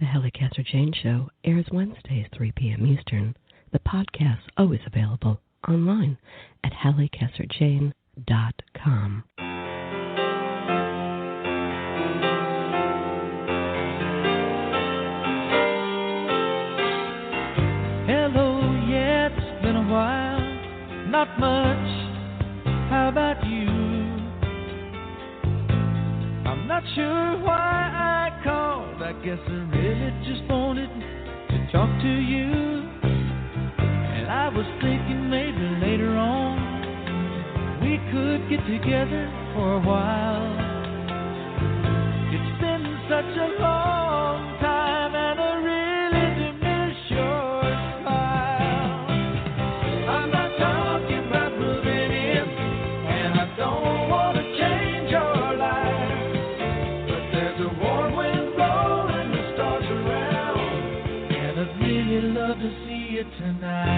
The Halli Casser-Jayne Show airs Wednesdays, 3 p.m. Eastern. The podcast always available online at HalliCasser-Jayne.com. Hello, yeah, it's been a while. Not much. How about you? I'm not sure why I called. I guess I really just wanted to talk to you. And I was thinking maybe later on we could get together for a while. It's been such a long time and I really do miss your smile. I'm not talking about moving in and I don't want to change your life. But there's a warm wind blowing the stars around and I'd really love to see you tonight.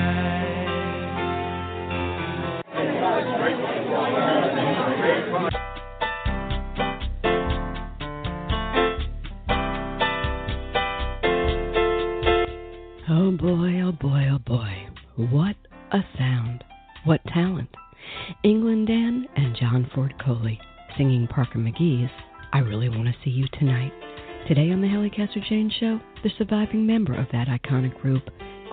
Oh boy, oh boy, oh boy. What a sound. What talent. England Dan and John Ford Coley singing Parker McGee's I Really Want to See You Tonight. Today on the Halli Casser-Jayne Show, the surviving member of that iconic group,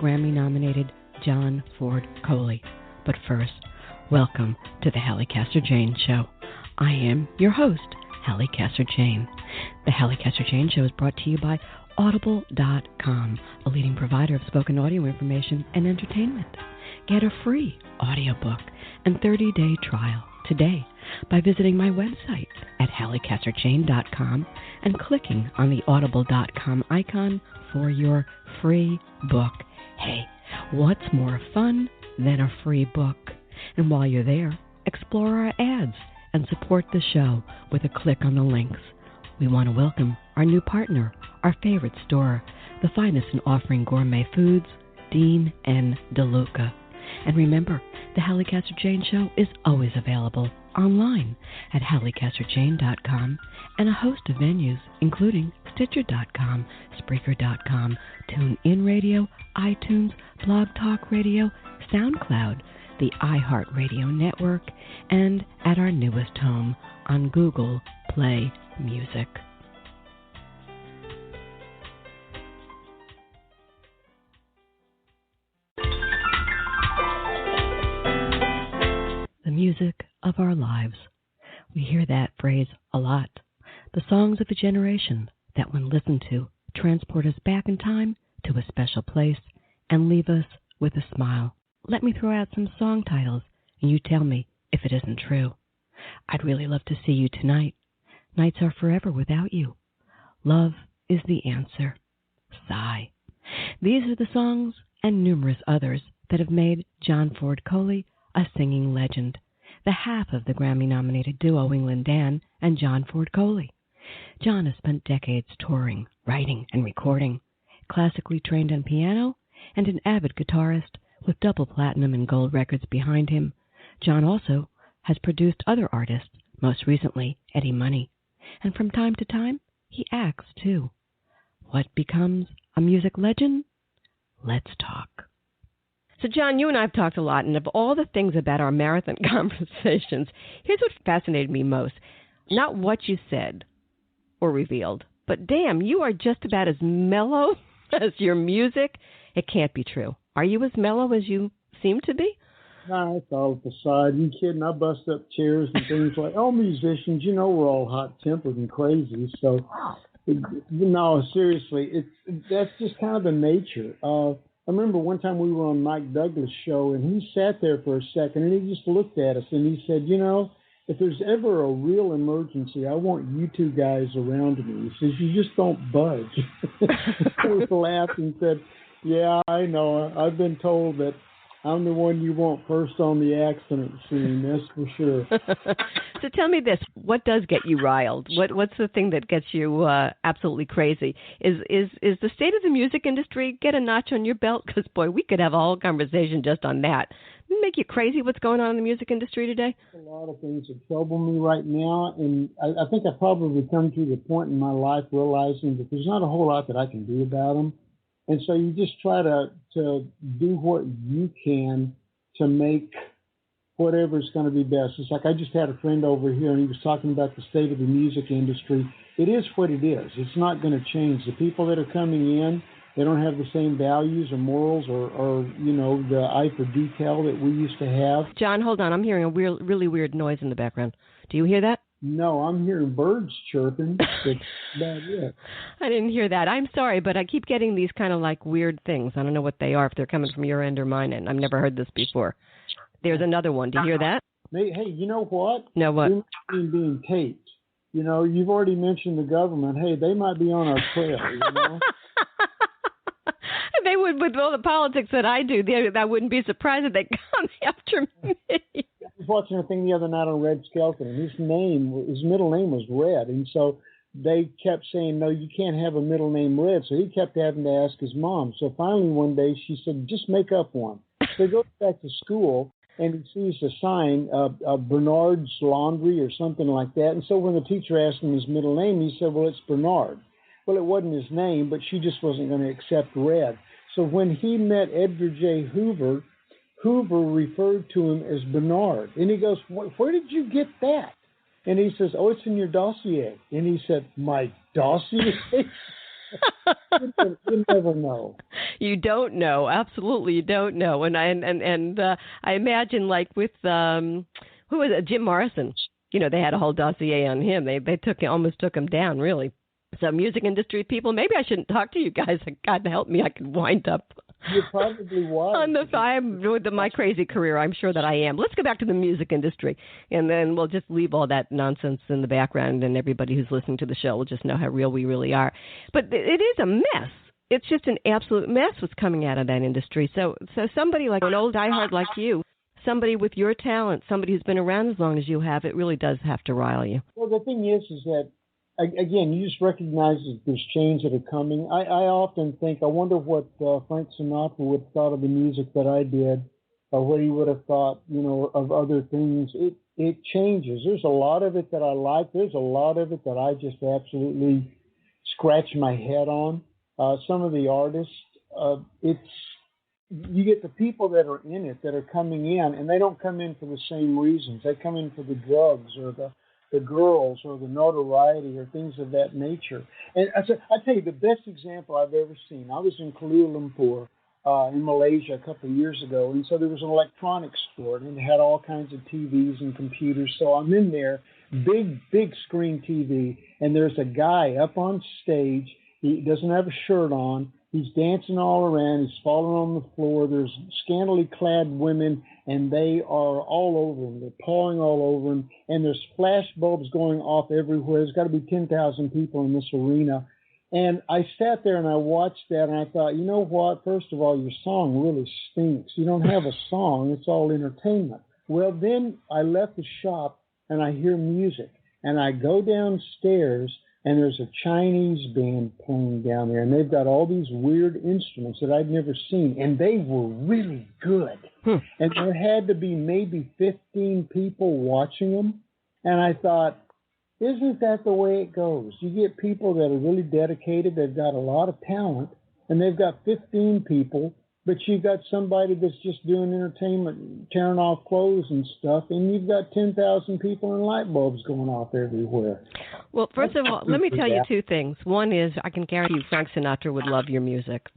Grammy-nominated John Ford Coley. But first, welcome to the Halli Casser-Jayne Show. I am your host, Halli Casser-Jayne. The Halli Casser-Jayne Show is brought to you by Audible.com, a leading provider of spoken audio information and entertainment. Get a free audiobook and 30-day trial today by visiting my website at HalliCasserJayne.com and clicking on the Audible.com icon for your free book. Hey, what's more fun than a free book? And while you're there, explore our ads and support the show with a click on the links. We want to welcome our new partner, our favorite store, the finest in offering gourmet foods, Dean and DeLuca. And remember, the Halli Casser-Jayne Show is always available online at HalliCasserJayne.com and a host of venues, including Stitcher.com, Spreaker.com, TuneIn Radio, iTunes, Blog Talk Radio, SoundCloud, the iHeartRadio Network, and at our newest home on Google Play Music. The music of our lives. We hear that phrase a lot. The songs of a generation that, when listened to, transport us back in time to a special place and leave us with a smile. Let me throw out some song titles, and you tell me if it isn't true. I'd really love to see you tonight. Nights are forever without you. Love is the answer. Sigh. These are the songs and numerous others that have made John Ford Coley a singing legend, the half of the Grammy-nominated duo England Dan and John Ford Coley. John has spent decades touring, writing, and recording, classically trained on piano, and an avid guitarist with double platinum and gold records behind him. John also has produced other artists, most recently Eddie Money. And from time to time, he acts, too. What becomes a music legend? Let's talk. So, John, you and I have talked a lot, and of all the things about our marathon conversations, here's what fascinated me most. Not what you said or revealed, but damn, you are just about as mellow as your music. It can't be true. Are you as mellow as you seem to be? No, it's all a facade. You kidding? I bust up chairs and things like all musicians. You know, we're all hot-tempered and crazy. So, no, seriously, that's just kind of the nature. I remember one time we were on Mike Douglas' show, and he sat there for a second, and he just looked at us, and he said, you know, if there's ever a real emergency, I want you two guys around me. He says, you just don't budge. We laughed and said, yeah, I know. I've been told that I'm the one you want first on the accident scene, that's for sure. So tell me this, what does get you riled? What's the thing that gets you absolutely crazy? Is the state of the music industry get a notch on your belt? Because, boy, we could have a whole conversation just on that. make you crazy what's going on in the music industry today? A lot of things that trouble me right now, and I think I've probably come to the point in my life realizing that there's not a whole lot that I can do about them. And so you just try to do what you can to make whatever's going to be best. It's like I just had a friend over here, and he was talking about the state of the music industry. It is what it is. It's not going to change. The people that are coming in, they don't have the same values or morals or the eye for detail that we used to have. John, hold on. I'm hearing a really weird noise in the background. Do you hear that? No, I'm hearing birds chirping. That's about it. I didn't hear that. I'm sorry, but I keep getting these kind of like weird things. I don't know what they are, if they're coming from your end or mine end. I've never heard this before. There's another one. Do you hear that? Hey, you know what? No, what? Being taped. You've already mentioned the government. Hey, they might be on our trail, They would, with all the politics that I do, I wouldn't be surprised if they come after me. I was watching a thing the other night on Red Skelton, and his middle name was Red, and so they kept saying, no, you can't have a middle name Red, so he kept having to ask his mom. So finally one day she said, just make up one. So he goes back to school, and he sees a sign, Bernard's Laundry or something like that, and so when the teacher asked him his middle name, he said, well, it's Bernard. Well, it wasn't his name, but she just wasn't going to accept Red. So when he met Edgar J. Hoover, Hoover referred to him as Bernard. And he goes, where did you get that? And he says, oh, it's in your dossier. And he said, my dossier? You never know. You don't know. Absolutely, you don't know. And I imagine, like with who was it? Jim Morrison. They had a whole dossier on him. They almost took him down, really. So music industry people, maybe I shouldn't talk to you guys. God help me, I could wind up. You probably was. With my crazy career, I'm sure that I am. Let's go back to the music industry, and then we'll just leave all that nonsense in the background, and everybody who's listening to the show will just know how real we really are. But it is a mess. It's just an absolute mess what's coming out of that industry. So somebody like an old diehard like you, somebody with your talent, somebody who's been around as long as you have, it really does have to rile you. Well, the thing is that, again, you just recognize that there's change that are coming. I often think, I wonder what Frank Sinatra would have thought of the music that I did, or what he would have thought, of other things. It changes. There's a lot of it that I like. There's a lot of it that I just absolutely scratch my head on. Some of the artists, you get the people that are in it that are coming in, and they don't come in for the same reasons. They come in for the drugs or the girls or the notoriety or things of that nature. And I tell you, the best example I've ever seen, I was in Kuala Lumpur in Malaysia a couple of years ago, and so there was an electronics store, and it had all kinds of TVs and computers. So I'm in there, big screen TV, and there's a guy up on stage. He doesn't have a shirt on. He's dancing all around. He's falling on the floor. There's scantily clad women, and they are all over him. They're pawing all over him, and there's flash bulbs going off everywhere. There's got to be 10,000 people in this arena. And I sat there and I watched that, and I thought, you know what? First of all, your song really stinks. You don't have a song. It's all entertainment. Well, then I left the shop, and I hear music, and I go downstairs, and there's a Chinese band playing down there, and they've got all these weird instruments that I'd never seen, and they were really good. And there had to be maybe 15 people watching them, and I thought, isn't that the way it goes? You get people that are really dedicated, they've got a lot of talent, and they've got 15 people, but you've got somebody that's just doing entertainment, tearing off clothes and stuff, and you've got 10,000 people and light bulbs going off everywhere. Well, first of all, let me tell you two things. One is, I can guarantee you Frank Sinatra would love your music.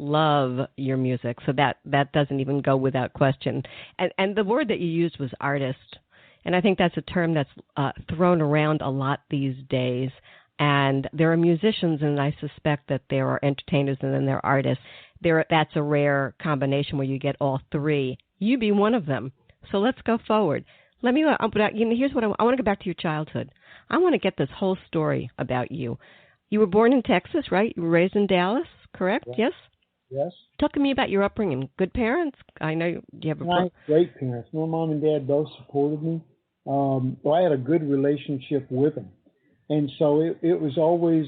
So that doesn't even go without question. And the word that you used was artist. And I think that's a term that's thrown around a lot these days. And there are musicians, and I suspect that there are entertainers and then there are artists. That's a rare combination where you get all three. You be one of them. So let's go forward. Here's what I want to go back to your childhood. I want to get this whole story about you. You were born in Texas, right? You were raised in Dallas, correct? Yes? Yes. Talk to me about your upbringing. Good parents? I know you have great parents. My mom and dad both supported me. I had a good relationship with them. And so it was always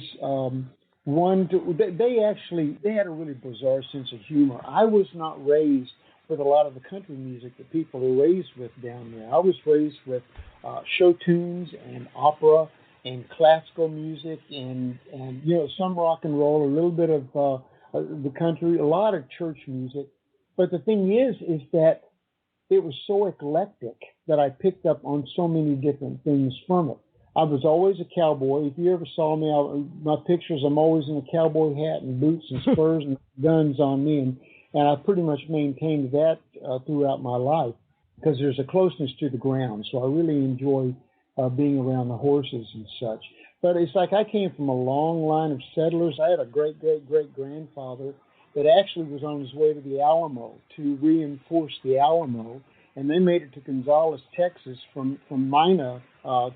they had a really bizarre sense of humor. I was not raised with a lot of the country music that people are raised with down there. I was raised with show tunes and opera and classical music and some rock and roll, a little bit of the country, a lot of church music. But the thing is that it was so eclectic that I picked up on so many different things from it. I was always a cowboy. If you ever saw me, my pictures, I'm always in a cowboy hat and boots and spurs and guns on me. And I pretty much maintained that throughout my life because there's a closeness to the ground. So I really enjoy being around the horses and such. But it's like I came from a long line of settlers. I had a great-great-great-grandfather that actually was on his way to the Alamo to reinforce the Alamo. And they made it to Gonzales, Texas, from Mina,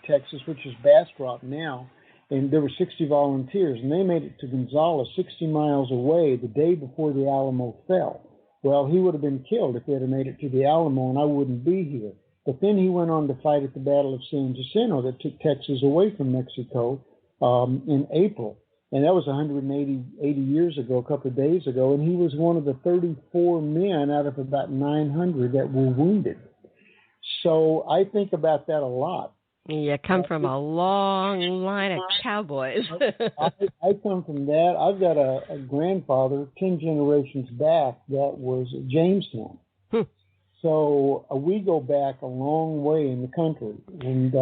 Texas, which is Bastrop now. And there were 60 volunteers, and they made it to Gonzales, 60 miles away, the day before the Alamo fell. Well, he would have been killed if they had made it to the Alamo, and I wouldn't be here. But then he went on to fight at the Battle of San Jacinto that took Texas away from Mexico in April. And that was 80 years ago, a couple of days ago, and he was one of the 34 men out of about 900 that were wounded. So I think about that a lot. You come from a long line of cowboys. I come from that. I've got a grandfather 10 generations back that was at Jamestown. So we go back a long way in the country. And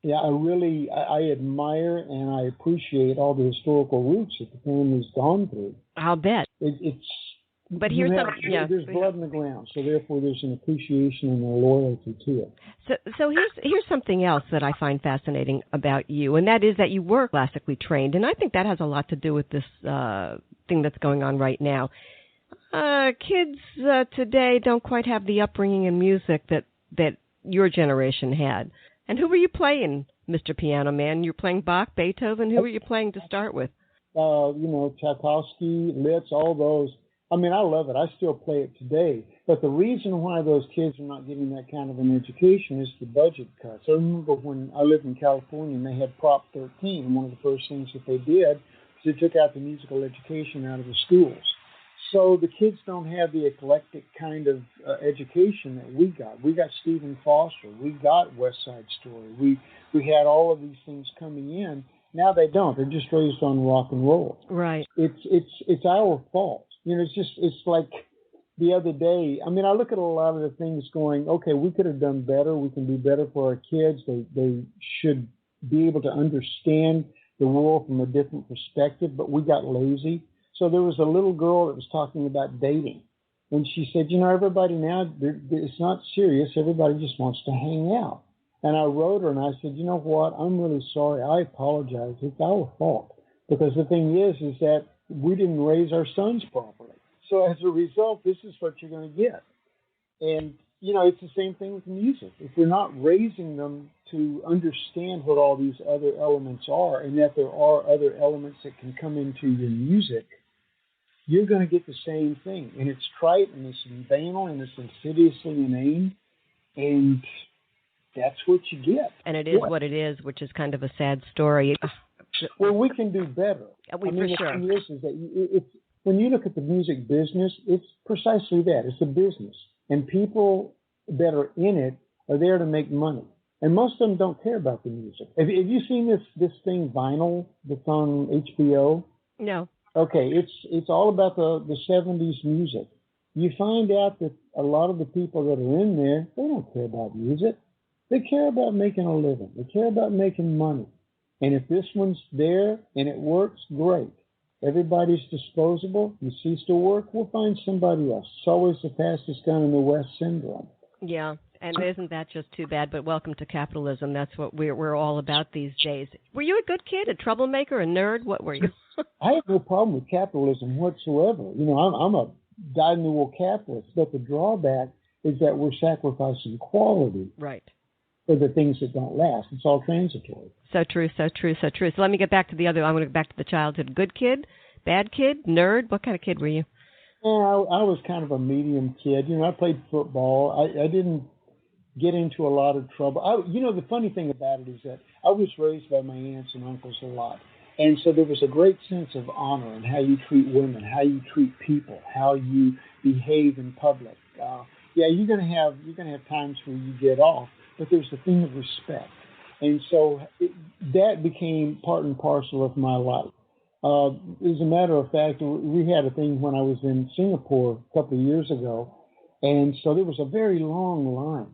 I admire and I appreciate all the historical roots that the family's gone through. I'll bet. But here's there's blood in the ground, so therefore there's an appreciation and a loyalty to it. So here's something else that I find fascinating about you, and that is that you were classically trained, and I think that has a lot to do with this thing that's going on right now. Kids today don't quite have the upbringing in music that your generation had. And who were you playing, Mr. Piano Man? You're playing Bach, Beethoven. Who were you playing to start with? Tchaikovsky, Liszt, all those. I mean, I love it. I still play it today. But the reason why those kids are not getting that kind of an education is the budget cuts. I remember when I lived in California and they had Prop 13, and one of the first things that they did was they took out the musical education out of the schools. So the kids don't have the eclectic kind of education that we got. We got Stephen Foster. We got West Side Story. We had all of these things coming in. Now they don't. They're just raised on rock and roll. Right. It's our fault. It's like the other day. I mean, I look at a lot of the things going, okay, we could have done better. We can do better for our kids. They should be able to understand the world from a different perspective, but we got lazy. So there was a little girl that was talking about dating. And she said, everybody now, it's not serious. Everybody just wants to hang out. And I wrote her and I said, you know what? I'm really sorry. I apologize. It's our fault. Because the thing is that we didn't raise our sons properly. So as a result, this is what you're going to get. And, it's the same thing with music. If we're not raising them to understand what all these other elements are and that there are other elements that can come into your music, you're going to get the same thing. And it's trite and it's banal and it's insidiously inane. And that's what you get. And it is what it is, which is kind of a sad story. Well, we can do better. For sure. The thing is that when you look at the music business, it's precisely that. It's a business. And people that are in it are there to make money. And most of them don't care about the music. Have you seen this thing, Vinyl, that's on HBO? No. Okay, it's all about the 70s music. You find out that a lot of the people that are in there, they don't care about music. They care about making a living. They care about making money. And if this one's there and it works, great. Everybody's disposable. You cease to work, we'll find somebody else. It's always the fastest gun in the West syndrome. Yeah, and isn't that just too bad? But welcome to capitalism. That's what we're all about these days. Were you a good kid, a troublemaker, a nerd? What were you? I have no problem with capitalism whatsoever. I'm a dyed-in-the-wool capitalist, but the drawback is that we're sacrificing quality. Right. For the things that don't last. It's all transitory. So true. So let me get back to the other. I'm going to go back to the childhood. Good kid, bad kid, nerd. What kind of kid were you? Yeah, I was kind of a medium kid. I played football. I didn't get into a lot of trouble. The funny thing about it is that I was raised by my aunts and uncles a lot. And so there was a great sense of honor in how you treat women, how you treat people, how you behave in public. yeah, you're gonna have times where you get off, but there's the thing of respect, and so that became part and parcel of my life. As a matter of fact, we had a thing when I was in Singapore a couple of years ago, and so there was a very long line.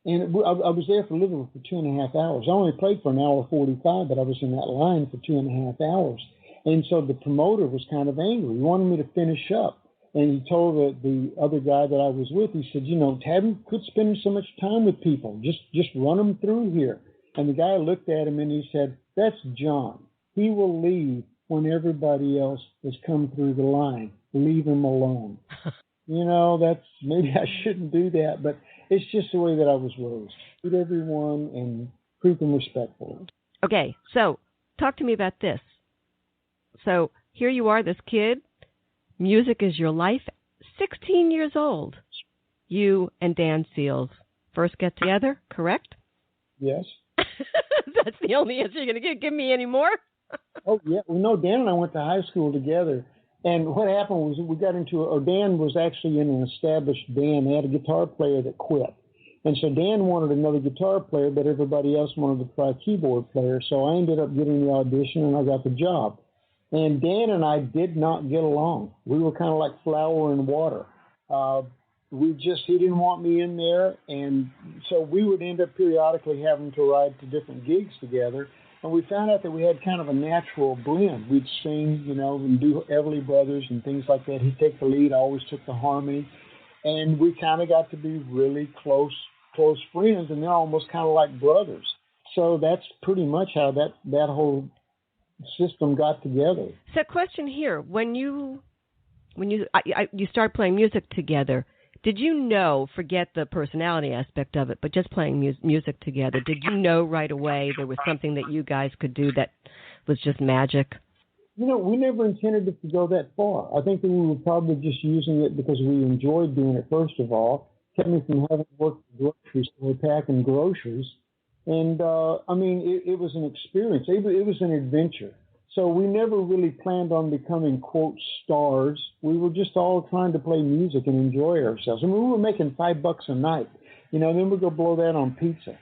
And I was there for literally for 2.5 hours. I only played for an hour 45, but I was in that line for 2.5 hours. And so the promoter was kind of angry. He wanted me to finish up. And he told the other guy that I was with, he said, quit spending so much time with people. Just run them through here. And the guy looked at him and he said, that's John. He will leave when everybody else has come through the line. Leave him alone. That's maybe I shouldn't do that, but it's just the way that I was raised. Treat everyone and treat them respectfully. Okay, so talk to me about this. So here you are, this kid. Music is your life. 16 years old. You and Dan Seals first get together, correct? Yes. That's the only answer you're going to give me any more? Oh, yeah. Well, no, Dan and I went to high school together. And what happened was Dan was actually in an established band. They had a guitar player that quit. And so Dan wanted another guitar player, but everybody else wanted to try a keyboard player. So I ended up getting the audition, and I got the job. And Dan and I did not get along. We were kind of like flour and water. He didn't want me in there. And so we would end up periodically having to ride to different gigs together. And we found out that we had kind of a natural blend. We'd sing, and do Everly Brothers and things like that. He'd take the lead. I always took the harmony. And we kind of got to be really close friends, and they're almost kind of like brothers. So that's pretty much how that whole system got together. So question here, when you start playing music together, did you know, forget the personality aspect of it, but just playing music together, did you know right away there was something that you guys could do that was just magic? We never intended it to go that far. I think that we were probably just using it because we enjoyed doing it, first of all. Kept me from having to work at the grocery store packing groceries. And, it was an experience. It was an adventure. So we never really planned on becoming, quote, stars. We were just all trying to play music and enjoy ourselves. We were making $5 a night. Then we'd go blow that on pizza.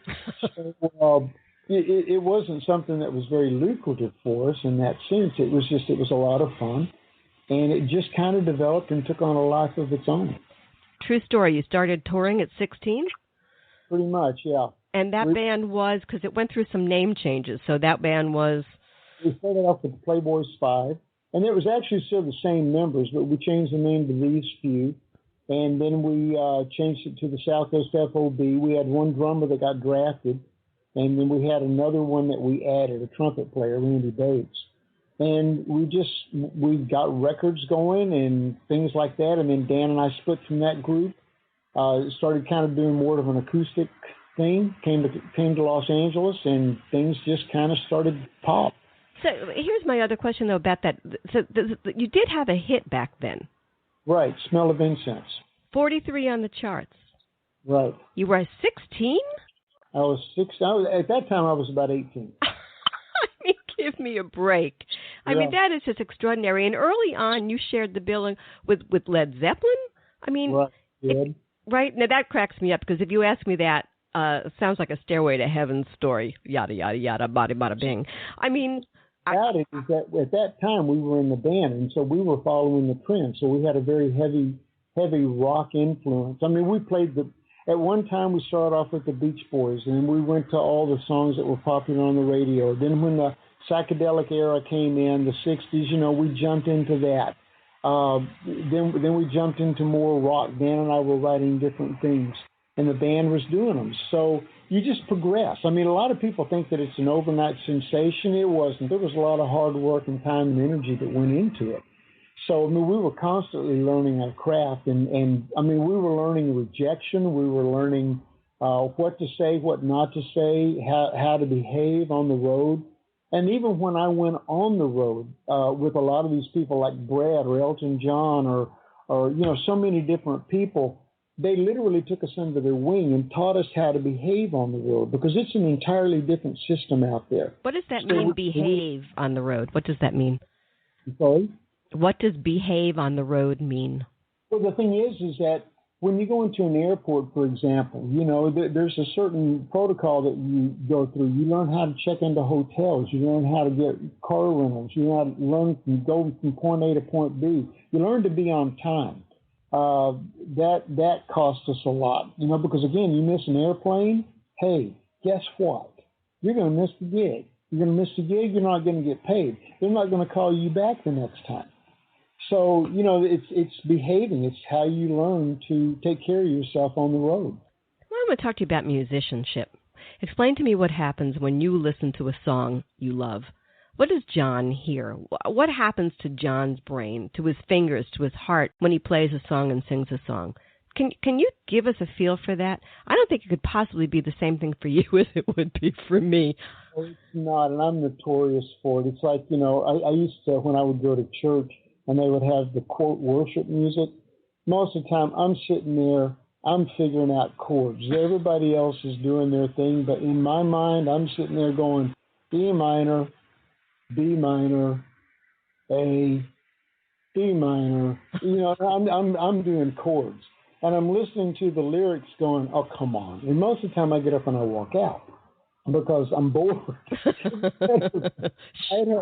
So it wasn't something that was very lucrative for us in that sense. It was a lot of fun. And it just kind of developed and took on a life of its own. True story. You started touring at 16? Pretty much, yeah. And that band was, because it went through some name changes, so that band was... We started off with the Playboys 5, and it was actually still the same members, but we changed the name to These Few, and then we changed it to the South Coast FOB. We had one drummer that got drafted, and then we had another one that we added, a trumpet player, Randy Bates. And we got records going and things like that, and then Dan and I split from that group, started kind of doing more of an acoustic thing, came to Los Angeles, and things just kind of started to pop. So here's my other question, though, about that. So you did have a hit back then. Right, Smell of Incense. 43 on the charts. Right. You were 16? I was 6. At that time, I was about 18. I mean, give me a break. I mean, that is just extraordinary. And early on, you shared the billing with Led Zeppelin? I mean, right? Now, that cracks me up, because if you ask me that, it sounds like a Stairway to Heaven story, yada, yada, yada, bada, bada, bing. I mean... It is that at that time we were in the band, and so we were following the trend. So we had a very heavy rock influence. I mean, we played at one time we started off with the Beach Boys, and then we went to all the songs that were popular on the radio. Then when the psychedelic era came in, the 60s, we jumped into that. Then we jumped into more rock. Dan and I were writing different things, and the band was doing them. So you just progress. I mean, a lot of people think that it's an overnight sensation. It wasn't. There was a lot of hard work and time and energy that went into it. So, I mean, we were constantly learning our craft. And I mean, we were learning rejection. We were learning what to say, what not to say, how to behave on the road. And even when I went on the road with a lot of these people like Brad or Elton John or so many different people, they literally took us under their wing and taught us how to behave on the road, because it's an entirely different system out there. What does that mean, behave on the road? What does that mean? Sorry? What does behave on the road mean? Well, the thing is that when you go into an airport, for example, you know, there's a certain protocol that you go through. You learn how to check into hotels. You learn how to get car rentals. You learn to go from point A to point B. You learn to be on time. That costs us a lot, you know, because again, you miss an airplane. Hey, guess what? You're going to miss the gig. You're going to miss the gig. You're not going to get paid. They're not going to call you back the next time. So, you know, it's behaving. It's how you learn to take care of yourself on the road. Well, I'm going to talk to you about musicianship. Explain to me what happens when you listen to a song you love. What does John hear? What happens to John's brain, to his fingers, to his heart when he plays a song and sings a song? Can you give us a feel for that? I don't think it could possibly be the same thing for you as it would be for me. Well, it's not, and I'm notorious for it. It's like, you know, I used to, when I would go to church, and they would have the, quote, worship music. Most of the time, I'm sitting there, I'm figuring out chords. Everybody else is doing their thing, but in my mind, I'm sitting there going, E minor, B minor, A, B minor. You know, I'm doing chords. And I'm listening to the lyrics going, oh, come on. And most of the time, I get up and I walk out because I'm bored.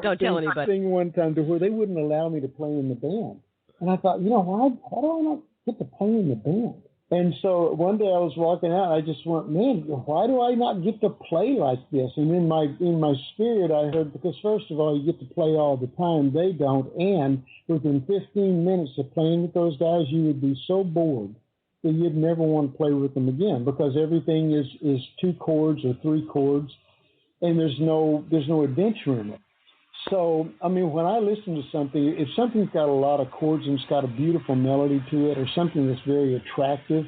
Don't tell anybody. I sing one time to where they wouldn't allow me to play in the band. And I thought, you know, why do I not get to play in the band? And so one day I was walking out, I just went, man, why do I not get to play like this? And in my spirit, I heard, because first of all, you get to play all the time. They don't. And within 15 minutes of playing with those guys, you would be so bored that you'd never want to play with them again, because everything is 2 chords or 3 chords, and there's no adventure in it. So, I mean, when I listen to something, if something's got a lot of chords and it's got a beautiful melody to it, or something that's very attractive,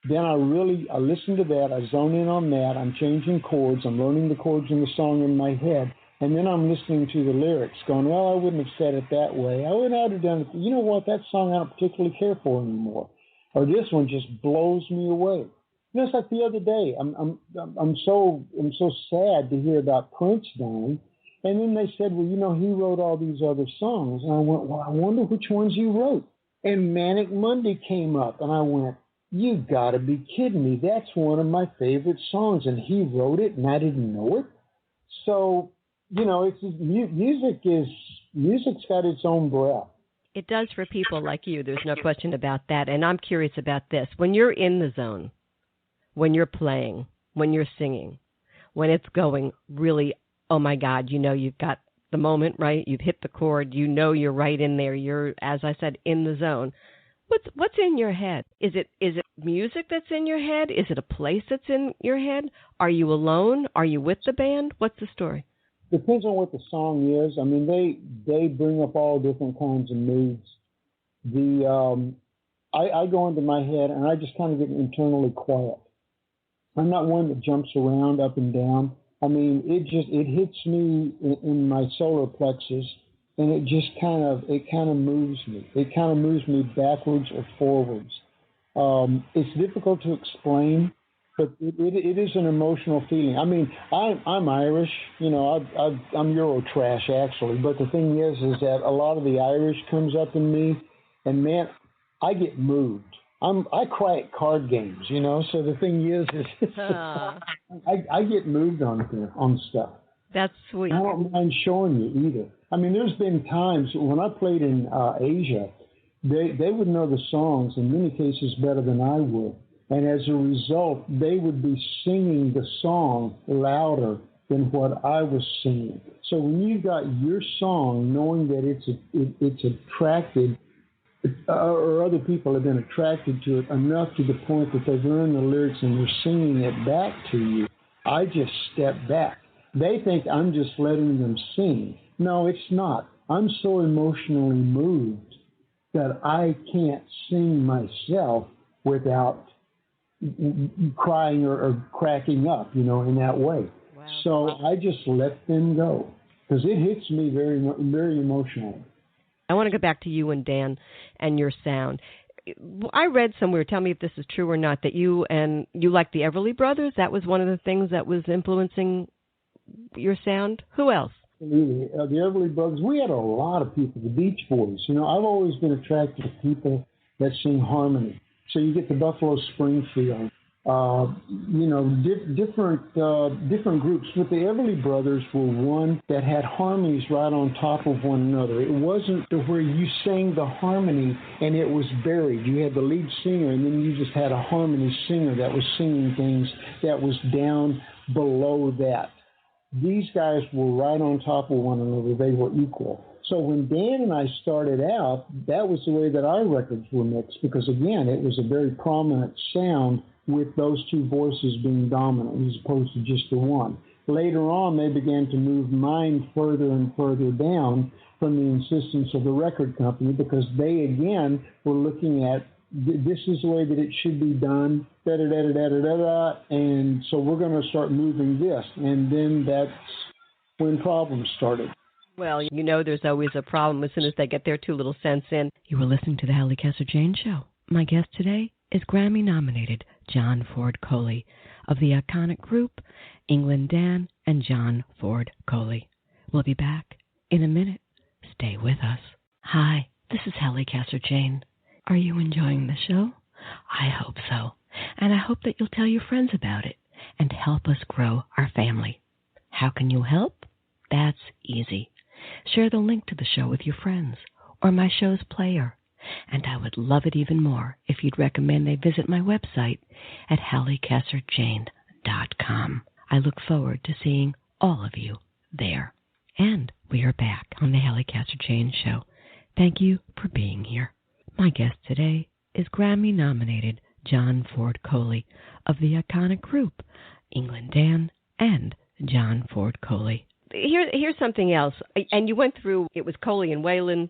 then I listen to that, I zone in on that, I'm changing chords, I'm learning the chords in the song in my head, and then I'm listening to the lyrics, going, well, I wouldn't have said it that way. I would have done it. You know what? That song I don't particularly care for anymore. Or this one just blows me away. You know, it's like the other day. I'm so sad to hear about Prince dying, and then they said, well, you know, he wrote all these other songs, and I went, well, I wonder which ones he wrote. And Manic Monday came up, and I went, you got to be kidding me! That's one of my favorite songs, and he wrote it, and I didn't know it. So, you know, it's music's got its own breath. It does for people like you. There's no question about that. And I'm curious about this. When you're in the zone, when you're playing, when you're singing, when it's going really, oh, my God, you know you've got the moment, right? You've hit the chord. You know you're right in there. You're, as I said, in the zone. What's in your head? Is it music that's in your head? Is it a place that's in your head? Are you alone? Are you with the band? What's the story? Depends on what the song is. I mean, they bring up all different kinds of moods. I go into my head and I just kind of get internally quiet. I'm not one that jumps around up and down. I mean, it hits me in my solar plexus, and it just kind of moves me. It kind of moves me backwards or forwards. It's difficult to explain. But it is an emotional feeling. I mean, I'm Irish, you know, I'm Euro trash actually. But the thing is that a lot of the Irish comes up in me, and man, I get moved. I cry at card games, you know. So the thing is I get moved on stuff. That's sweet. I don't mind showing you either. I mean, there's been times when I played in Asia, they would know the songs in many cases better than I would. And as a result, they would be singing the song louder than what I was singing. So when you got your song, knowing that it's attracted, or other people have been attracted to it enough to the point that they've learned the lyrics and they're singing it back to you, I just step back. They think I'm just letting them sing. No, it's not. I'm so emotionally moved that I can't sing myself without crying or cracking up, you know, in that way. Wow. So I just let them go because it hits me very, very emotionally. I want to go back to you and Dan and your sound. I read somewhere, tell me if this is true or not, that you like the Everly Brothers. That was one of the things that was influencing your sound. Who else? Absolutely. The Everly Brothers. We had a lot of people, the Beach Boys. You know, I've always been attracted to people that sing harmony. So you get the Buffalo Springfield, different groups. But the Everly Brothers were one that had harmonies right on top of one another. It wasn't to where you sang the harmony and it was buried. You had the lead singer, and then you just had a harmony singer that was singing things that was down below that. These guys were right on top of one another. They were equal. So when Dan and I started out, that was the way that our records were mixed, because, again, it was a very prominent sound with those two voices being dominant as opposed to just the one. Later on, they began to move mine further and further down from the insistence of the record company, because they, again, were looking at this is the way that it should be done, da-da-da-da-da-da-da, and so we're going to start moving this. And then that's when problems started. Well, you know there's always a problem as soon as they get their 2 little cents in. You were listening to the Halli Casser-Jayne Show. My guest today is Grammy-nominated John Ford Coley of the iconic group England Dan and John Ford Coley. We'll be back in a minute. Stay with us. Hi, this is Halli Casser-Jayne. Are you enjoying the show? I hope so. And I hope that you'll tell your friends about it and help us grow our family. How can you help? That's easy. Share the link to the show with your friends or my show's player. And I would love it even more if you'd recommend they visit my website at HalliCasser-Jayne.com. I look forward to seeing all of you there. And we are back on the Halli Casser-Jayne Show. Thank you for being here. My guest today is Grammy-nominated John Ford Coley of the iconic group England Dan and John Ford Coley. Here's something else. And you went through, it was Coley and Waylon,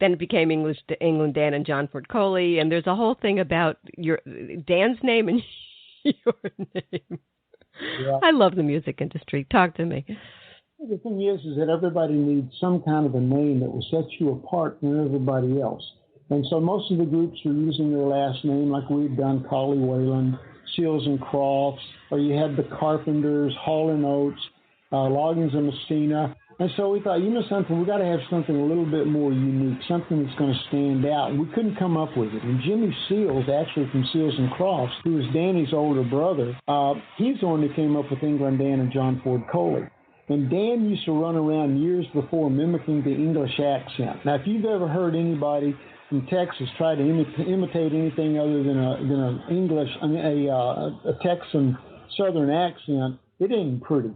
then it became England Dan and John Ford Coley, and there's a whole thing about your Dan's name and your name. Yeah. I love the music industry. Talk to me. The thing is that everybody needs some kind of a name that will set you apart from everybody else. And so most of the groups were using their last name, like we've done, Coley, Waylon, Seals and Crofts, or you had the Carpenters, Hall and Oates, Loggins and Messina. And so we thought, something, we got to have something a little bit more unique, something that's going to stand out. And we couldn't come up with it. And Jimmy Seals, actually from Seals and Crofts, who was Danny's older brother, he's the one who came up with England Dan and John Ford Coley. And Dan used to run around years before mimicking the English accent. Now, if you've ever heard anybody from Texas try to imitate anything other than a Texan Southern accent, it ain't pretty.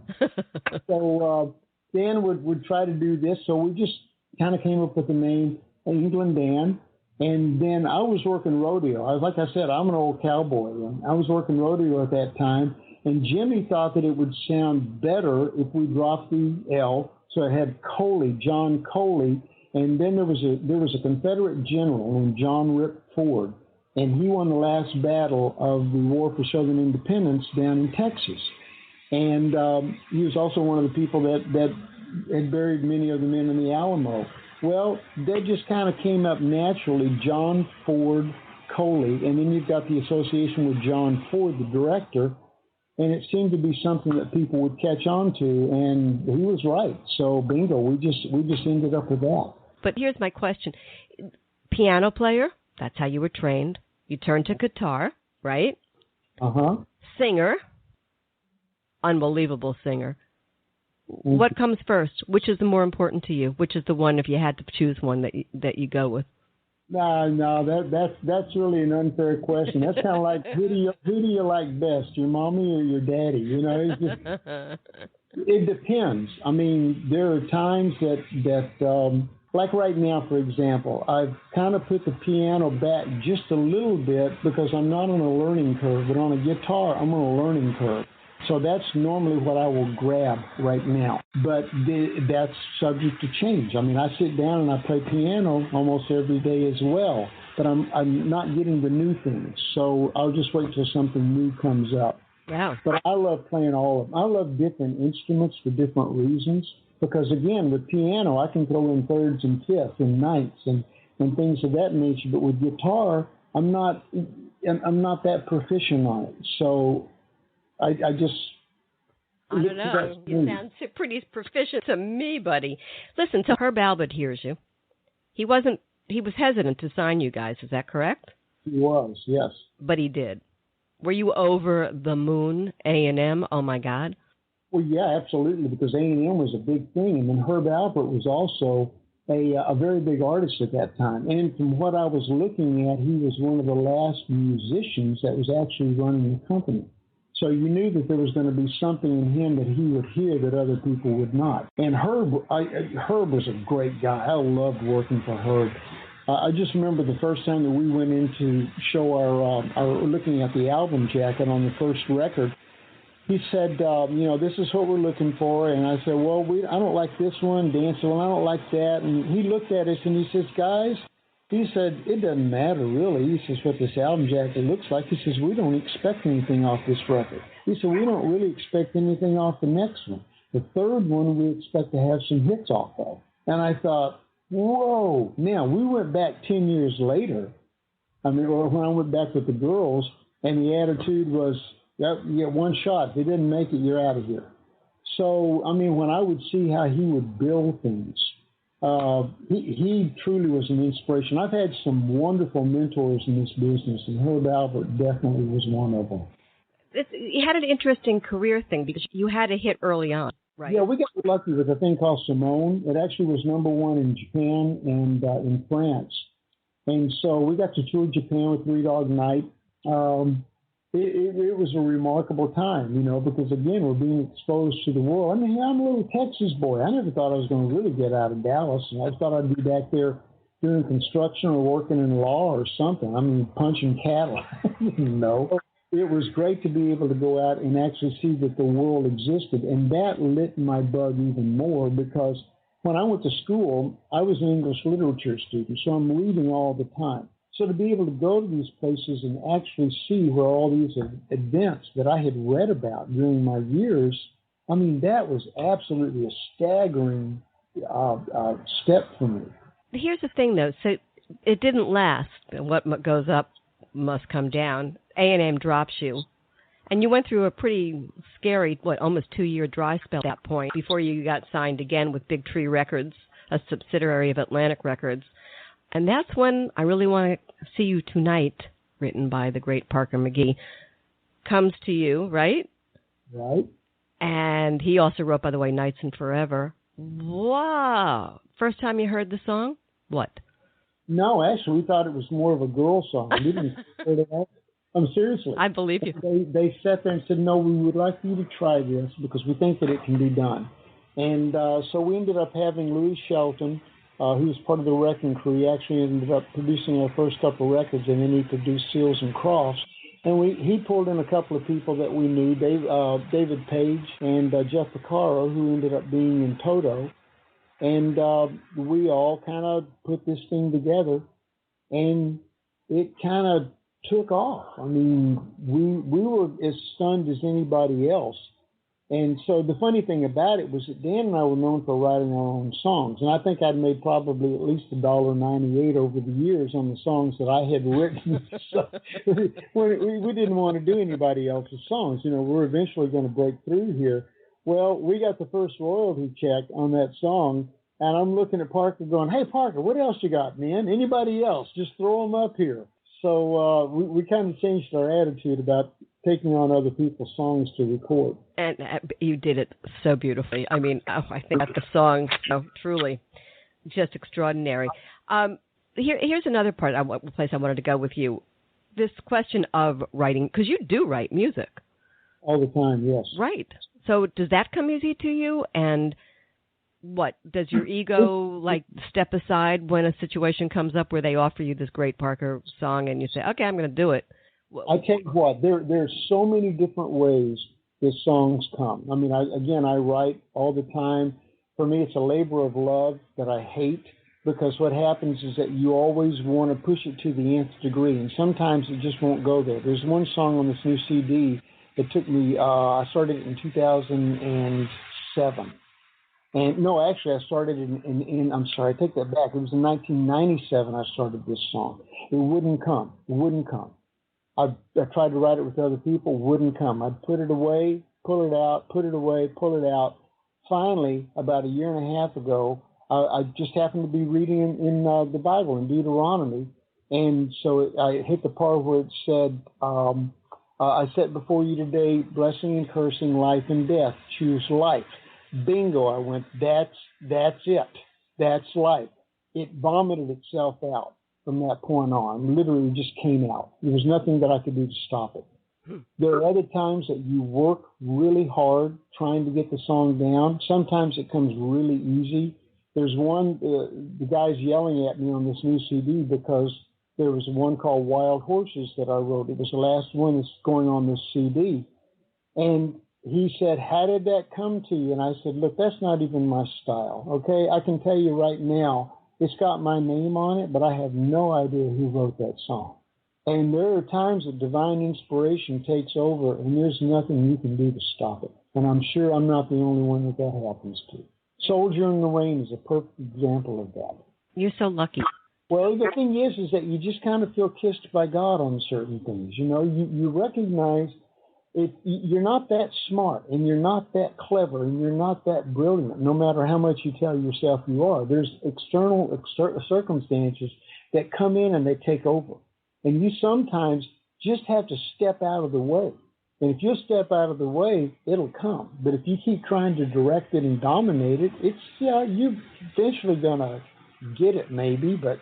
So Dan would try to do this. So we just kind of came up with the name England Dan. And then I was working rodeo. Like I said, I'm an old cowboy. And I was working rodeo at that time. And Jimmy thought that it would sound better if we dropped the L. So it had Coley, John Coley. And then there was a Confederate general named John Rip Ford. And he won the last battle of the War for Southern Independence down in Texas. And he was also one of the people that had buried many of the men in the Alamo. Well, that just kind of came up naturally, John Ford Coley. And then you've got the association with John Ford, the director. And it seemed to be something that people would catch on to, and he was right. So bingo, we just ended up with that. But here's my question. Piano player, that's how you were trained. You turned to guitar, right? Uh-huh. Singer, unbelievable singer. Mm-hmm. What comes first? Which is the more important to you? Which is the one, if you had to choose one, that you go with? No, that's really an unfair question. That's kind of like who do you like best, your mommy or your daddy? It's just, it depends. I mean, there are times that like right now, for example, I've kind of put the piano back just a little bit because I'm not on a learning curve, but on a guitar, I'm on a learning curve. So that's normally what I will grab right now. But that's subject to change. I mean, I sit down and I play piano almost every day as well, but I'm not getting the new things. So I'll just wait till something new comes up. Wow. But I love playing all of them. I love different instruments for different reasons because, again, with piano, I can throw in thirds and fifths and ninths and things of that nature. But with guitar, I'm not that proficient on it. So I don't know. You sound pretty proficient to me, buddy. Listen, so Herb Albert hears you. He was hesitant to sign you guys. Is that correct? He was, yes. But he did. Were you over the moon, A&M? Oh, my God. Well, yeah, absolutely, because A&M was a big thing. And then Herb Alpert was also a very big artist at that time. And from what I was looking at, he was one of the last musicians that was actually running the company. So you knew that there was going to be something in him that he would hear that other people would not. And Herb was a great guy. I loved working for Herb. I just remember the first time that we went in to show our looking at the album jacket on the first record. He said, this is what we're looking for. And I said, well, I don't like this one. Dan said, well, I don't like that. And he looked at us and he says, guys, he said, it doesn't matter really. He says, what this album jacket looks like. He says, we don't expect anything off this record. He said, we don't really expect anything off the next one. The third one we expect to have some hits off of. And I thought, whoa. Now, we went back 10 years later. When I went back with the girls, and the attitude was, you get one shot. If you didn't make it, you're out of here. So, when I would see how he would build things, he truly was an inspiration. I've had some wonderful mentors in this business, and Herb Alpert definitely was one of them. You had an interesting career thing because you had a hit early on, right? Yeah, we got lucky with a thing called Simone. It actually was number one in Japan and in France. And so we got to tour Japan with Three Dog Night. It was a remarkable time, because, again, we're being exposed to the world. I'm a little Texas boy. I never thought I was going to really get out of Dallas. And I thought I'd be back there doing construction or working in law or something. Punching cattle. It was great to be able to go out and actually see that the world existed. And that lit my bug even more because when I went to school, I was an English literature student, so I'm reading all the time. So to be able to go to these places and actually see where all these events that I had read about during my years, that was absolutely a staggering step for me. Here's the thing, though. So it didn't last. What goes up must come down. A&M drops you. And you went through a pretty scary, almost 2-year dry spell at that point before you got signed again with Big Tree Records, a subsidiary of Atlantic Records. And that's when I Really Want to See You Tonight, written by the great Parker McGee, comes to you, right? Right. And he also wrote, by the way, Nights and Forever. Wow. First time you heard the song? What? No, actually, we thought it was more of a girl song. We didn't hear it. Seriously. I believe you. They sat there and said, no, we would like you to try this because we think that it can be done. And so we ended up having Louis Shelton, who was part of the Wrecking Crew. He actually ended up producing our first couple of records, and then he produced Seals and Crofts. And he pulled in a couple of people that we knew, David Page and Jeff Porcaro, who ended up being in Toto. And we all kind of put this thing together, and it kind of took off. We were as stunned as anybody else. And so the funny thing about it was that Dan and I were known for writing our own songs. And I think I'd made probably at least $1.98 over the years on the songs that I had written. So we didn't want to do anybody else's songs. We're eventually going to break through here. Well, we got the first royalty check on that song. And I'm looking at Parker going, hey, Parker, what else you got, man? Anybody else? Just throw them up here. So we kind of changed our attitude about taking on other people's songs to record. And you did it so beautifully. I think that the song, truly just extraordinary. Here's another place I wanted to go with you. This question of writing, because you do write music. All the time, yes. Right. So does that come easy to you? And what, does your ego step aside when a situation comes up where they offer you this great Parker song and you say, okay, I'm going to do it? I tell you what, there's so many different ways the songs come. I write all the time. For me, it's a labor of love that I hate because what happens is that you always want to push it to the nth degree, and sometimes it just won't go there. There's one song on this new CD that took me, I started it in 2007. And no, actually, I started I'm sorry, I take that back. It was in 1997 I started this song. It wouldn't come. I tried to write it with other people, wouldn't come. I'd put it away, pull it out, put it away, pull it out. Finally, about a year and a half ago, I just happened to be reading in the Bible, in Deuteronomy, And so I hit the part where it said, I set before you today blessing and cursing, life and death. Choose life. Bingo. I went, that's it. That's life. It vomited itself out from that point on. Literally just came out. There was nothing that I could do to stop it. There are other times that you work really hard trying to get the song down. Sometimes it comes really easy. There's one, the guy's yelling at me on this new CD because there was one called Wild Horses that I wrote. It was the last one that's going on this CD. And he said, how did that come to you? And I said, look, that's not even my style, okay? I can tell you right now, it's got my name on it, but I have no idea who wrote that song. And there are times that divine inspiration takes over, and there's nothing you can do to stop it. And I'm sure I'm not the only one that happens to. Soldier in the Rain is a perfect example of that. You're so lucky. Well, the thing is that you just kind of feel kissed by God on certain things. You know, you recognize you're not that smart, and you're not that clever, and you're not that brilliant, no matter how much you tell yourself you are. There's external circumstances that come in and they take over. And you sometimes just have to step out of the way. And if you step out of the way, it'll come. But if you keep trying to direct it and dominate it, you're eventually going to get it maybe, but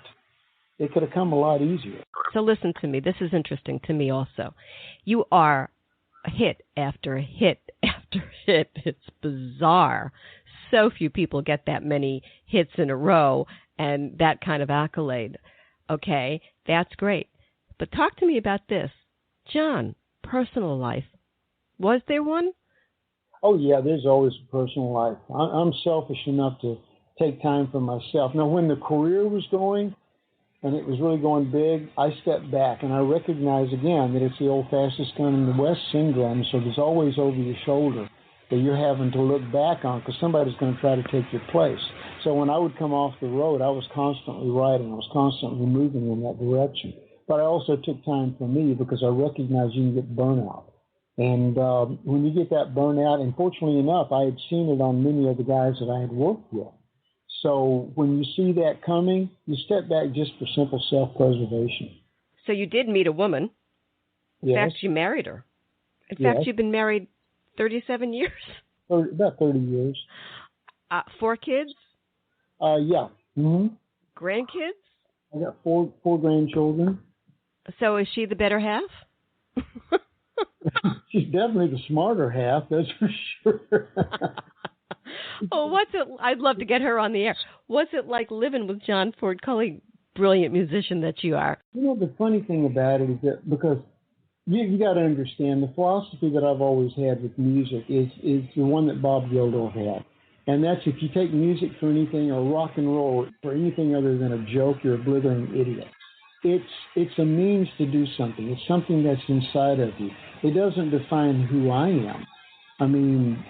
it could have come a lot easier. So listen to me. This is interesting to me also. You are a hit after hit after hit. It's bizarre. So few people get that many hits in a row and that kind of accolade. Okay, that's great. But talk to me about this. John, personal life. Was there one? Oh, yeah, there's always a personal life. I'm selfish enough to take time for myself. Now, when the career was going, and it was really going big, I stepped back, and I recognize again that it's the old fastest gun in the West syndrome, so there's always over your shoulder that you're having to look back on because somebody's going to try to take your place. So when I would come off the road, I was constantly writing. I was constantly moving in that direction. But I also took time for me because I recognize you can get burnout. And when you get that burnout, and fortunately enough, I had seen it on many of the guys that I had worked with. So when you see that coming, you step back just for simple self-preservation. So you did meet a woman. In Yes. fact, you married her. In Yes. fact, you've been married 37 years. About 30 years. 4 kids? Yeah. Mm-hmm. Grandkids? I got four grandchildren. So is she the better half? She's definitely the smarter half, that's for sure. Oh, what's it? I'd love to get her on the air. What's it like living with John Ford Coley, brilliant musician that you are? You know, the funny thing about it is that because you got to understand the philosophy that I've always had with music is the one that Bob Geldof had. And that's if you take music for anything or rock and roll for anything other than a joke, you're a blithering idiot. It's a means to do something. It's something that's inside of you. It doesn't define who I am. I mean,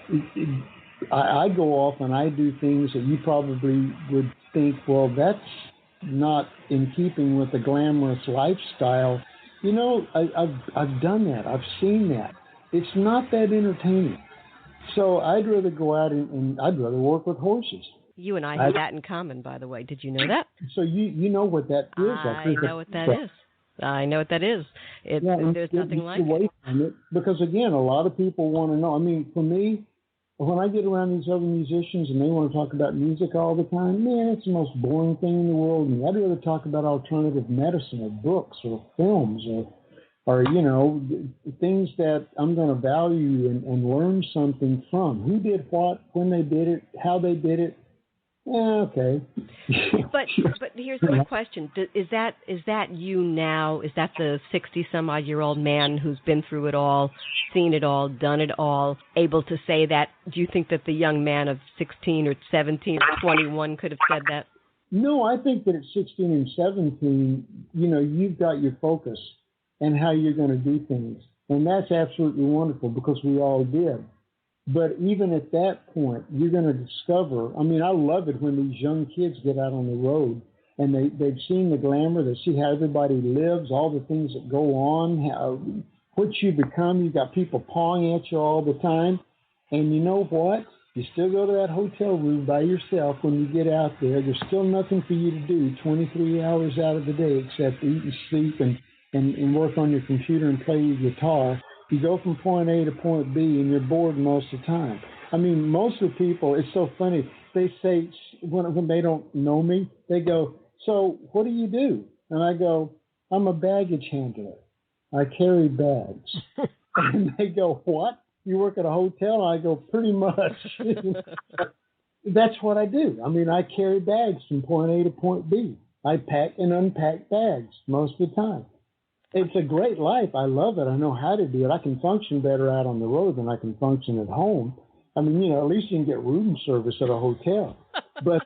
I go off and I do things that you probably would think, well, that's not in keeping with the glamorous lifestyle. You know, I've done that. I've seen that. It's not that entertaining. So I'd rather go out and I'd rather work with horses. You and I have that in common, by the way. Did you know that? So you know what that feels like. I know what that is. I know what that is. There's nothing like it. From it. Because, again, a lot of people want to know. I mean, for me, when I get around these other musicians and they want to talk about music all the time, man, it's the most boring thing in the world. And I'd rather talk about alternative medicine or books or films or you know, things that I'm going to value and learn something from. Who did what, when they did it, how they did it. Yeah, okay. But here's my question: is that you now? Is that the 60-some-odd-year-old man who's been through it all, seen it all, done it all, able to say that? Do you think that the young man of 16 or 17 or 21 could have said that? No, I think that at 16 and 17, you know, you've got your focus and how you're going to do things, and that's absolutely wonderful because we all did. But even at that point, you're going to discover, I mean, I love it when these young kids get out on the road and they've seen the glamour, they see how everybody lives, all the things that go on, what you become. You've got people pawing at you all the time. And you know what? You still go to that hotel room by yourself when you get out there. There's still nothing for you to do 23 hours out of the day except eat and sleep and work on your computer and play your guitar. You go from point A to point B, and you're bored most of the time. I mean, most of the people, it's so funny. They say, when they don't know me, they go, so what do you do? And I go, I'm a baggage handler. I carry bags. And they go, what? You work at a hotel? I go, pretty much. That's what I do. I mean, I carry bags from point A to point B. I pack and unpack bags most of the time. It's a great life. I love it. I know how to do it. I can function better out on the road than I can function at home. I mean, you know, at least you can get room service at a hotel. But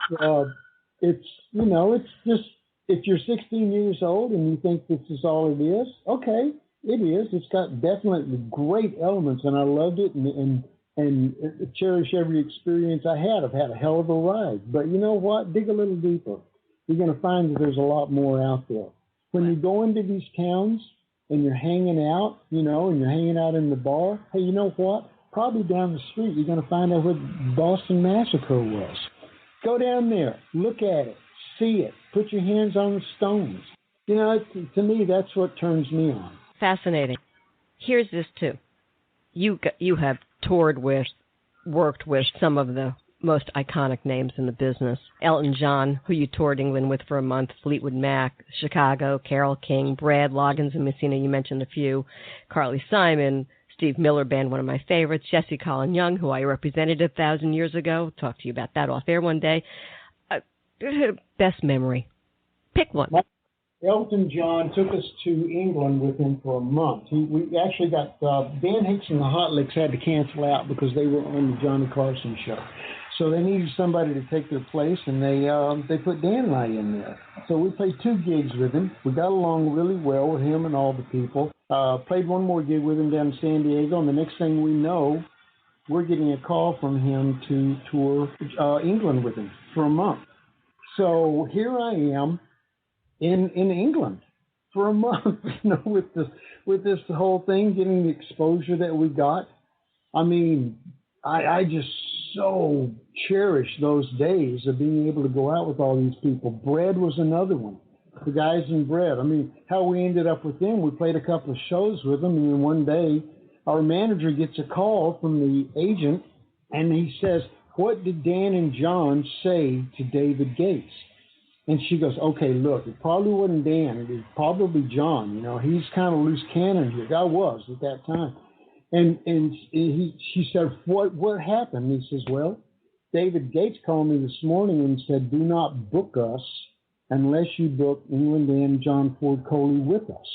it's, you know, it's just, if you're 16 years old and you think this is all it is, okay, it is. It's got definitely great elements, and I loved it and cherish every experience I had. I've had a hell of a ride. But you know what? Dig a little deeper. You're going to find that there's a lot more out there. When you go into these towns and you're hanging out, you know, and you're hanging out in the bar, hey, you know what? Probably down the street, you're going to find out where the Boston Massacre was. Go down there, look at it, see it, put your hands on the stones. You know, to me, that's what turns me on. Fascinating. Here's this, too. You have toured with, worked with some of the most iconic names in the business. Elton John, who you toured England with for a month, Fleetwood Mac, Chicago, Carole King, Brad Loggins and Messina, you mentioned a few, Carly Simon, Steve Miller Band, one of my favorites, Jesse Colin Young, who I represented 1,000 years ago. Talk to you about that off air one day. Best memory. Pick one. Elton John took us to England with him for a month. We actually got Dan Hicks and the Hot Licks had to cancel out because they were on the Johnny Carson show. So they needed somebody to take their place, and they put Dan and I in there. So we played 2 gigs with him. We got along really well with him and all the people. Played one more gig with him down in San Diego, and the next thing we know, we're getting a call from him to tour England with him for a month. So here I am in England for a month, you know, with this whole thing, getting the exposure that we got. I mean, I just so cherish those days of being able to go out with all these people. Bread was another one. The guys in Bread. I mean, how we ended up with them, we played a couple of shows with them, and then one day our manager gets a call from the agent, and he says, what did Dan and John say to David Gates? And she goes, okay, look, it probably wasn't Dan. It was probably John. You know, he's kind of loose cannon here. I was at that time. And she said, what happened? And he says, well, David Gates called me this morning and said, do not book us unless you book England and John Ford Coley with us.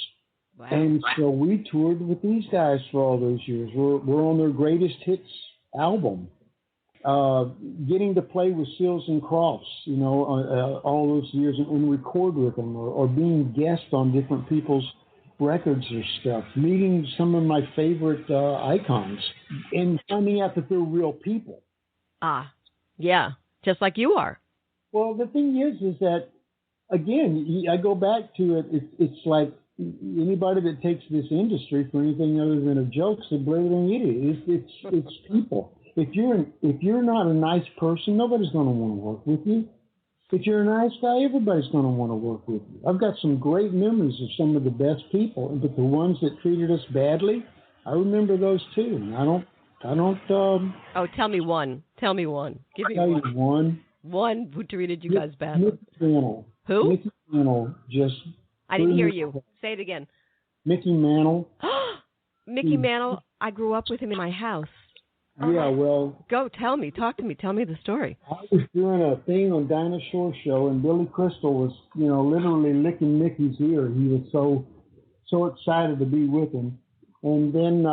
Wow. And so we toured with these guys for all those years. We're on their greatest hits album. Getting to play with Seals and Crofts, you know, all those years and record with them or being guests on different people's records or stuff, meeting some of my favorite icons and finding out that they're real people. Ah, yeah, just like you are. Well, the thing is that, again, I go back to it. It's like anybody that takes this industry for anything other than a joke is a blatant idiot. It's people. If you're not a nice person, nobody's going to want to work with you. If you're a nice guy, everybody's going to want to work with you. I've got some great memories of some of the best people, but the ones that treated us badly, I remember those too. I don't. Oh, tell me one. Give me one. One who treated you guys badly. Mickey Mantle. Who? Mickey Mantle just. I didn't hear you. Say it again. Mickey Mantle. Mickey Mantle. I grew up with him in my house. Yeah, well... Go, tell me, talk to me, tell me the story. I was doing a thing on Dinah Shore's show, and Billy Crystal was, you know, literally licking Mickey's ear. He was so excited to be with him. And then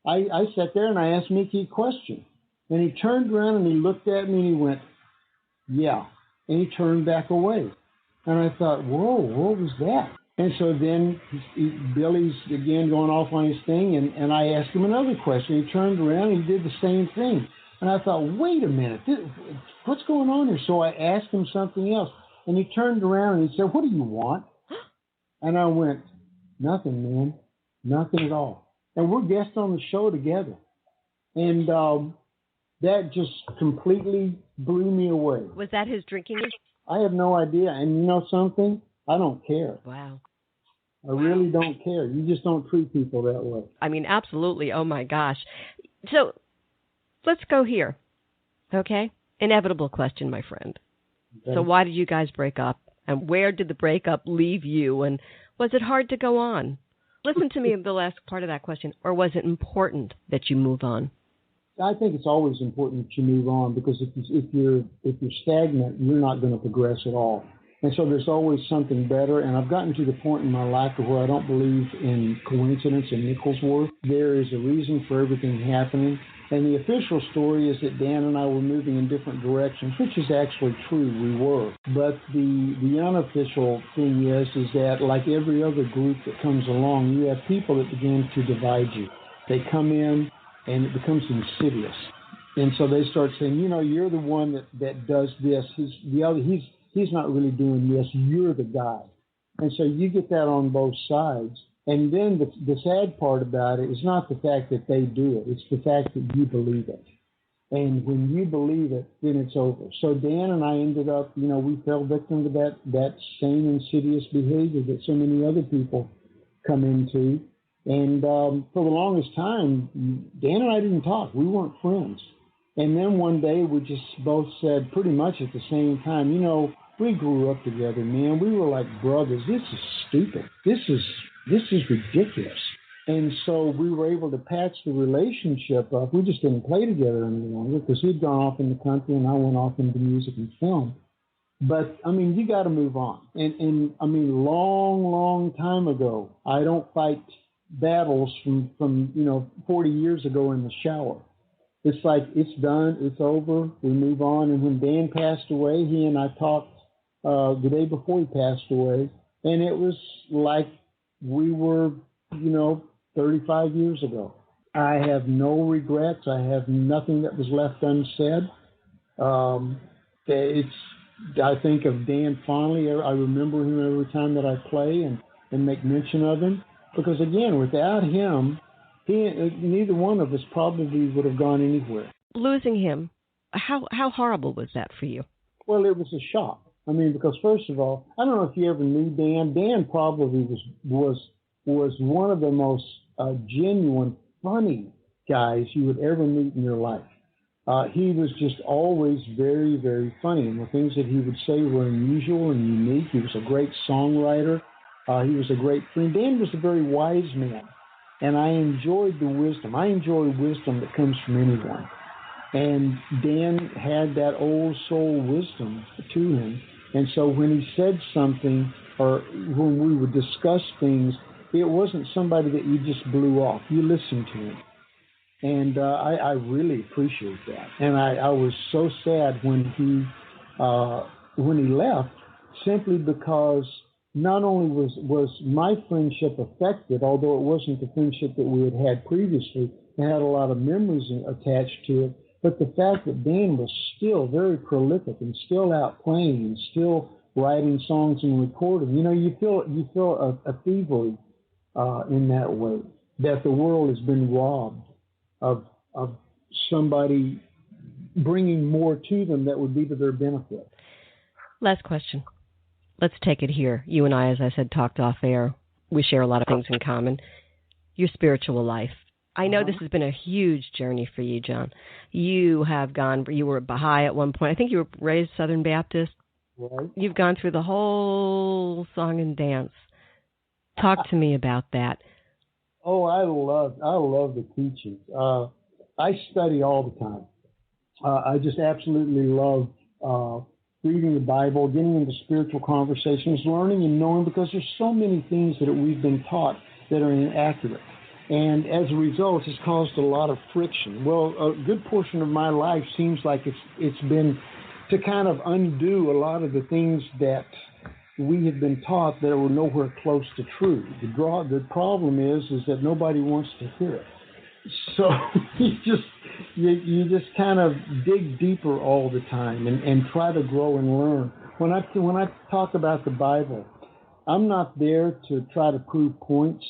I sat there and I asked Mickey a question. And he turned around and he looked at me and he went, yeah. And he turned back away. And I thought, whoa, what was that? And so then Billy's again going off on his thing, and I asked him another question. He turned around and he did the same thing. And I thought, wait a minute, what's going on here? So I asked him something else, and he turned around and he said, what do you want? And I went, nothing, man, nothing at all. And we're guests on the show together. And that just completely blew me away. Was that his drinking? I have no idea. And you know something? I don't care. Wow. I really don't care. You just don't treat people that way. I mean, absolutely. Oh, my gosh. So let's go here, okay? Inevitable question, my friend. Okay. So why did you guys break up? And where did the breakup leave you? And was it hard to go on? Listen to me, the last part of that question. Or was it important that you move on? I think it's always important that you move on, because if you're stagnant, you're not going to progress at all. And so there's always something better. And I've gotten to the point in my life where I don't believe in coincidence and nickel's worth. There is a reason for everything happening. And the official story is that Dan and I were moving in different directions, which is actually true. We were. But the unofficial thing is that like every other group that comes along, you have people that begin to divide you. They come in and it becomes insidious. And so they start saying, you know, you're the one that does this. He's not really doing this. You're the guy. And so you get that on both sides. And then the sad part about it is not the fact that they do it. It's the fact that you believe it. And when you believe it, then it's over. So Dan and I ended up, you know, we fell victim to that same insidious behavior that so many other people come into. And for the longest time, Dan and I didn't talk. We weren't friends. And then one day we just both said pretty much at the same time, you know, we grew up together, man. We were like brothers. This is stupid. This is ridiculous. And so we were able to patch the relationship up. We just didn't play together any longer because he'd gone off in the country and I went off into music and film. But, I mean, you got to move on. And I mean, long time ago, I don't fight battles from 40 years ago in the shower. It's like, it's done, it's over, we move on. And when Dan passed away, he and I talked the day before he passed away, and it was like we were, 35 years ago. I have no regrets. I have nothing that was left unsaid. I think of Dan fondly. I remember him every time that I play and make mention of him. Because, again, without him, neither one of us probably would have gone anywhere. Losing him, how horrible was that for you? Well, it was a shock. I mean, because first of all, I don't know if you ever knew Dan. Dan probably was one of the most genuine, funny guys you would ever meet in your life. He was just always very, very funny, and the things that he would say were unusual and unique. He was a great songwriter. He was a great friend. Dan was a very wise man, and I enjoyed the wisdom. I enjoy wisdom that comes from anyone. And Dan had that old soul wisdom to him. And so when he said something or when we would discuss things, it wasn't somebody that you just blew off. You listened to him. And I really appreciate that. And I was so sad when he left, simply because not only was my friendship affected, although it wasn't the friendship that we had previously, it had a lot of memories attached to it, but the fact that Dan was still very prolific and still out playing and still writing songs and recording, you feel a thievery in that way, that the world has been robbed of somebody bringing more to them that would be to their benefit. Last question. Let's take it here. You and I, as I said, talked off air. We share a lot of things in common. Your spiritual life. I know this has been a huge journey for you, John. You were Baha'i at one point. I think you were raised Southern Baptist. Right. You've gone through the whole song and dance. Talk to me about that. Oh, I love the teachings. I study all the time. I just absolutely love reading the Bible, getting into spiritual conversations, learning and knowing, because there's so many things that we've been taught that are inaccurate. And as a result, it's caused a lot of friction. Well, a good portion of my life seems like it's been to kind of undo a lot of the things that we had been taught that were nowhere close to true. The problem is that nobody wants to hear it. So you just kind of dig deeper all the time and try to grow and learn. When I talk about the Bible, I'm not there to try to prove points.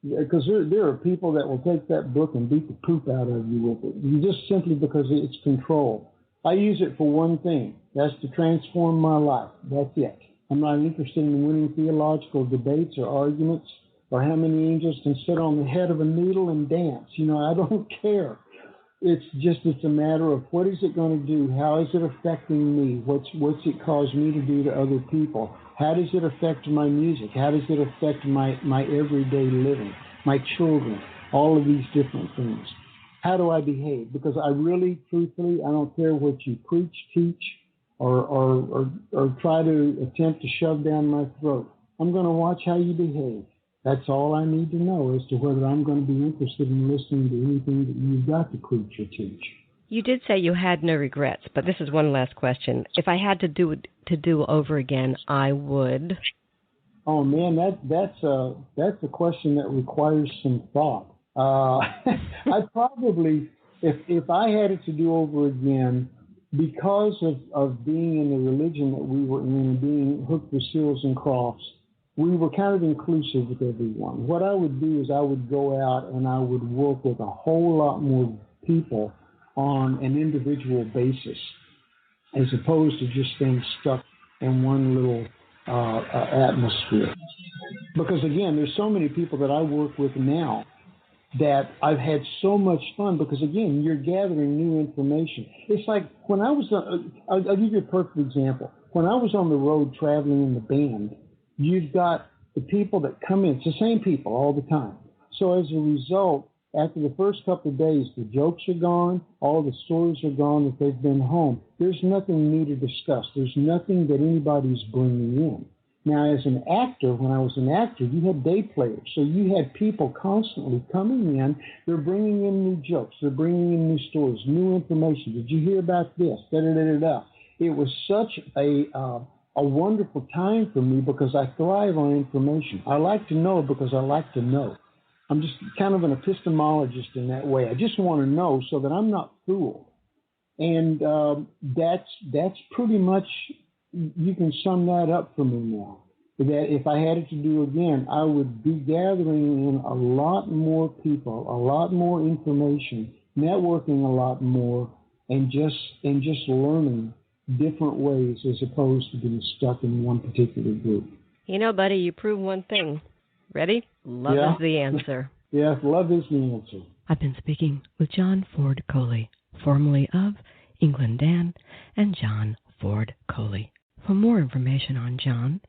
because there are people that will take that book and beat the poop out of you with it, just simply because it's control. I use it for one thing. That's to transform my life. That's it. I'm not interested in winning theological debates or arguments or how many angels can sit on the head of a needle and dance. I don't care. It's a matter of what is it going to do? How is it affecting me? What's it cause me to do to other people? How does it affect my music? How does it affect my everyday living, my children, all of these different things? How do I behave? Because I really, truthfully, I don't care what you preach, teach, or try to attempt to shove down my throat. I'm going to watch how you behave. That's all I need to know as to whether I'm going to be interested in listening to anything that you've got to preach or teach. You did say you had no regrets, but this is one last question. If I had to do over again, I would. Oh man, that's a question that requires some thought. I probably, if I had it to do over again, because of being in the religion that we were in, being hooked with seals and crofts, we were kind of inclusive with everyone. What I would do is I would go out and I would work with a whole lot more people on an individual basis, as opposed to just staying stuck in one little atmosphere. Because again, there's so many people that I work with now that I've had so much fun, because again, you're gathering new information. It's like when I was, I'll give you a perfect example. When I was on the road traveling in the band, you've got the people that come in. It's the same people all the time. So as a result, after the first couple of days, the jokes are gone, all the stories are gone that they've been home. There's nothing new to discuss. There's nothing that anybody's bringing in. Now, as an actor, when I was an actor, you had day players. So you had people constantly coming in. They're bringing in new jokes. They're bringing in new stories, new information. Did you hear about this? Da-da-da-da-da. It was such a wonderful time for me, because I thrive on information. I like to know because I like to know. I'm just kind of an epistemologist in that way. I just want to know so that I'm not fooled. And that's pretty much, you can sum that up for me now. That if I had it to do again, I would be gathering in a lot more people, a lot more information, networking a lot more, and just learning different ways as opposed to being stuck in one particular group. Buddy, you prove one thing. Ready? Love is the answer. Yeah, love is the answer. I've been speaking with John Ford Coley, formerly of England Dan and John Ford Coley. For more information on John,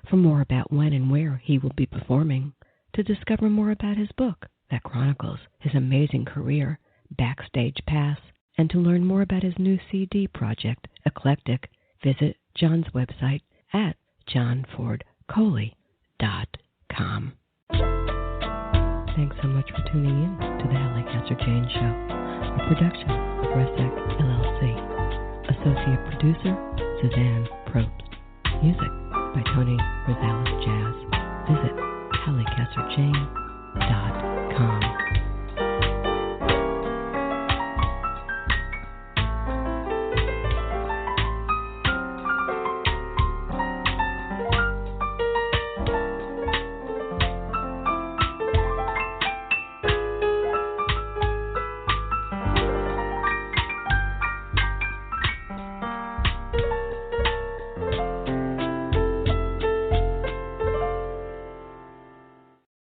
for more about when and where he will be performing, to discover more about his book that chronicles his amazing career, Backstage Pass, and to learn more about his new CD project, Eclectic, visit John's website at johnfordcoley.com. Thanks so much for tuning in to the Halli Casser-Jayne Show, a production of Resec LLC. Associate producer, Suzanne Probst. Music by Tony Rosales Jazz. Visit HalliCasserJayne.com.